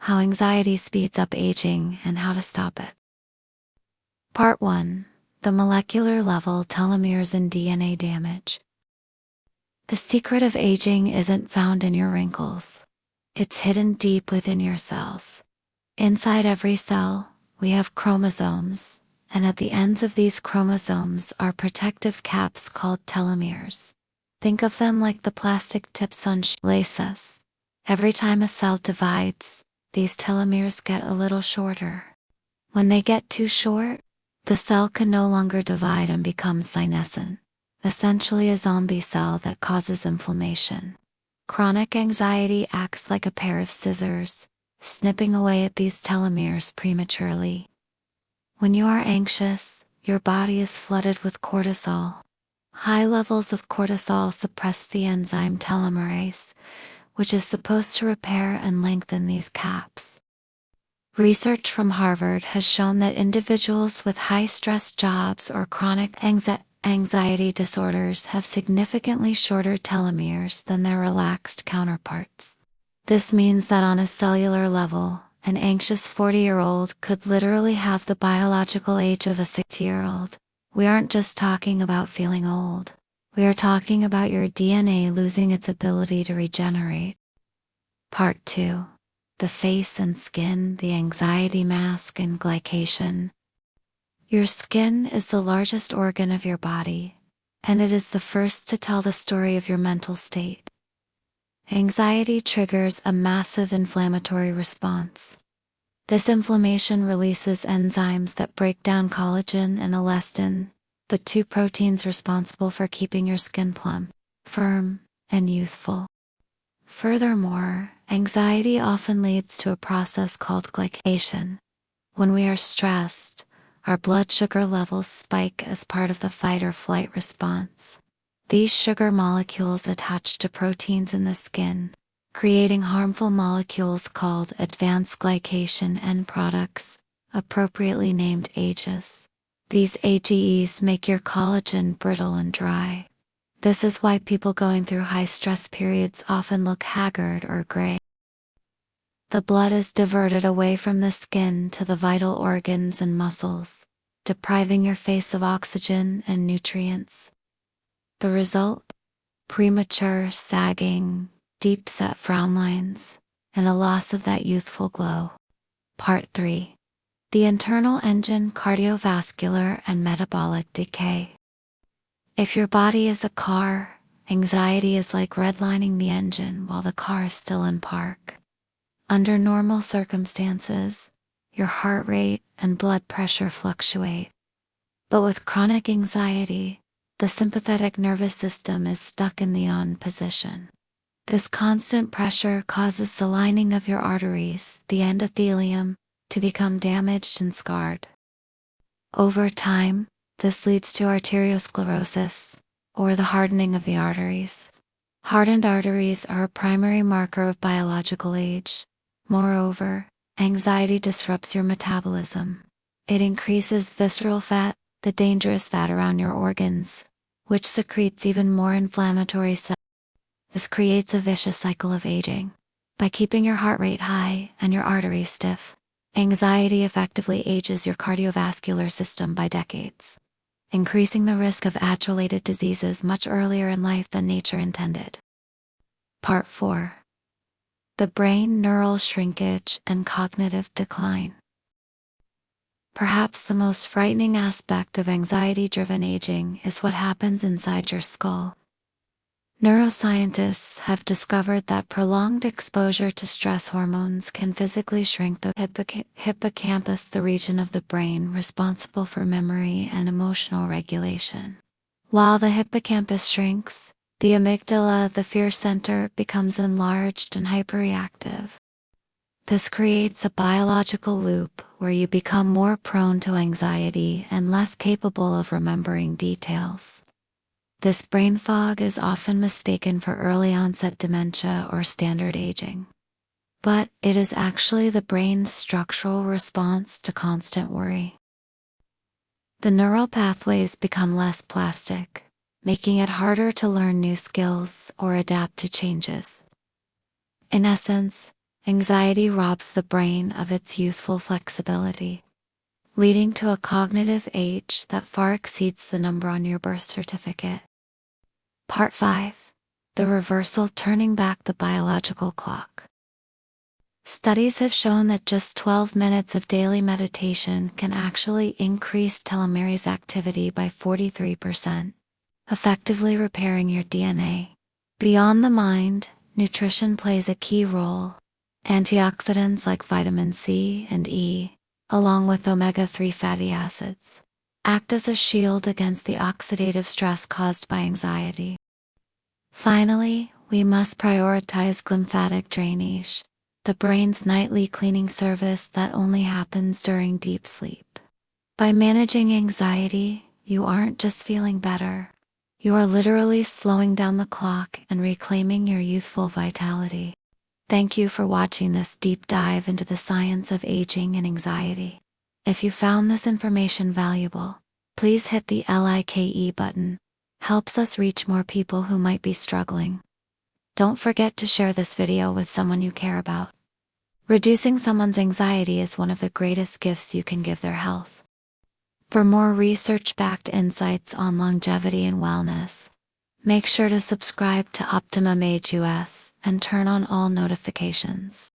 how anxiety speeds up aging and how to stop it. Part 1. The molecular level telomeres and DNA damage. The secret of aging isn't found in your wrinkles. It's hidden deep within your cells. Inside every cell, we have chromosomes, and at the ends of these chromosomes are protective caps called telomeres. Think of them like the plastic tips on laces. Every time a cell divides, these telomeres get a little shorter. When they get too short, the cell can no longer divide and becomes senescent, essentially a zombie cell that causes inflammation. Chronic anxiety acts like a pair of scissors, snipping away at these telomeres prematurely. When you are anxious, your body is flooded with cortisol. High levels of cortisol suppress the enzyme telomerase, which is supposed to repair and lengthen these caps. Research from Harvard has shown that individuals with high-stress jobs or chronic anxiety disorders have significantly shorter telomeres than their relaxed counterparts. This means that on a cellular level, an anxious 40-year-old could literally have the biological age of a 60-year-old. We aren't just talking about feeling old. We are talking about your DNA losing its ability to regenerate. Part 2. The face and skin, the anxiety mask, and glycation. Your skin is the largest organ of your body, and it is the first to tell the story of your mental state. Anxiety triggers a massive inflammatory response. This inflammation releases enzymes that break down collagen and elastin, the two proteins responsible for keeping your skin plump, firm, and youthful. Furthermore, anxiety often leads to a process called glycation. When we are stressed, our blood sugar levels spike as part of the fight or flight response. These sugar molecules attach to proteins in the skin, creating harmful molecules called advanced glycation end products, appropriately named AGEs. These AGEs make your collagen brittle and dry. This is why people going through high-stress periods often look haggard or gray. The blood is diverted away from the skin to the vital organs and muscles, depriving your face of oxygen and nutrients. The result? Premature sagging, deep-set frown lines, and a loss of that youthful glow. Part 3. The internal engine, cardiovascular and metabolic decay. If your body is a car, anxiety is like redlining the engine while the car is still in park. Under normal circumstances, your heart rate and blood pressure fluctuate. But with chronic anxiety, the sympathetic nervous system is stuck in the on position. This constant pressure causes the lining of your arteries, the endothelium, to become damaged and scarred. Over time, this leads to arteriosclerosis, or the hardening of the arteries. Hardened arteries are a primary marker of biological age. Moreover, anxiety disrupts your metabolism. It increases visceral fat, the dangerous fat around your organs, which secretes even more inflammatory cells. This creates a vicious cycle of aging. By keeping your heart rate high and your arteries stiff, anxiety effectively ages your cardiovascular system by decades, increasing the risk of age-related diseases much earlier in life than nature intended. Part 4. The brain, neural shrinkage, and cognitive decline. Perhaps the most frightening aspect of anxiety-driven aging is what happens inside your skull. Neuroscientists have discovered that prolonged exposure to stress hormones can physically shrink the hippocampus, the region of the brain responsible for memory and emotional regulation. While the hippocampus shrinks, the amygdala, the fear center, becomes enlarged and hyperreactive. This creates a biological loop where you become more prone to anxiety and less capable of remembering details. This brain fog is often mistaken for early onset dementia or standard aging. But it is actually the brain's structural response to constant worry. The neural pathways become less plastic, making it harder to learn new skills or adapt to changes. In essence, anxiety robs the brain of its youthful flexibility, leading to a cognitive age that far exceeds the number on your birth certificate. Part 5. The reversal, turning back the biological clock. Studies have shown that just 12 minutes of daily meditation can actually increase telomeres activity by 43%, effectively repairing your DNA. Beyond the mind, nutrition plays a key role. Antioxidants like vitamin C and E, along with omega-3 fatty acids, act as a shield against the oxidative stress caused by anxiety. Finally, we must prioritize lymphatic drainage, the brain's nightly cleaning service that only happens during deep sleep. By managing anxiety, you aren't just feeling better, you are literally slowing down the clock and reclaiming your youthful vitality. Thank you for watching this deep dive into the science of aging and anxiety. If you found this information valuable, please hit the like button. Helps us reach more people who might be struggling. Don't forget to share this video with someone you care about. Reducing someone's anxiety is one of the greatest gifts you can give their health. For more research-backed insights on longevity and wellness, make sure to subscribe to Optimum Age US and turn on all notifications.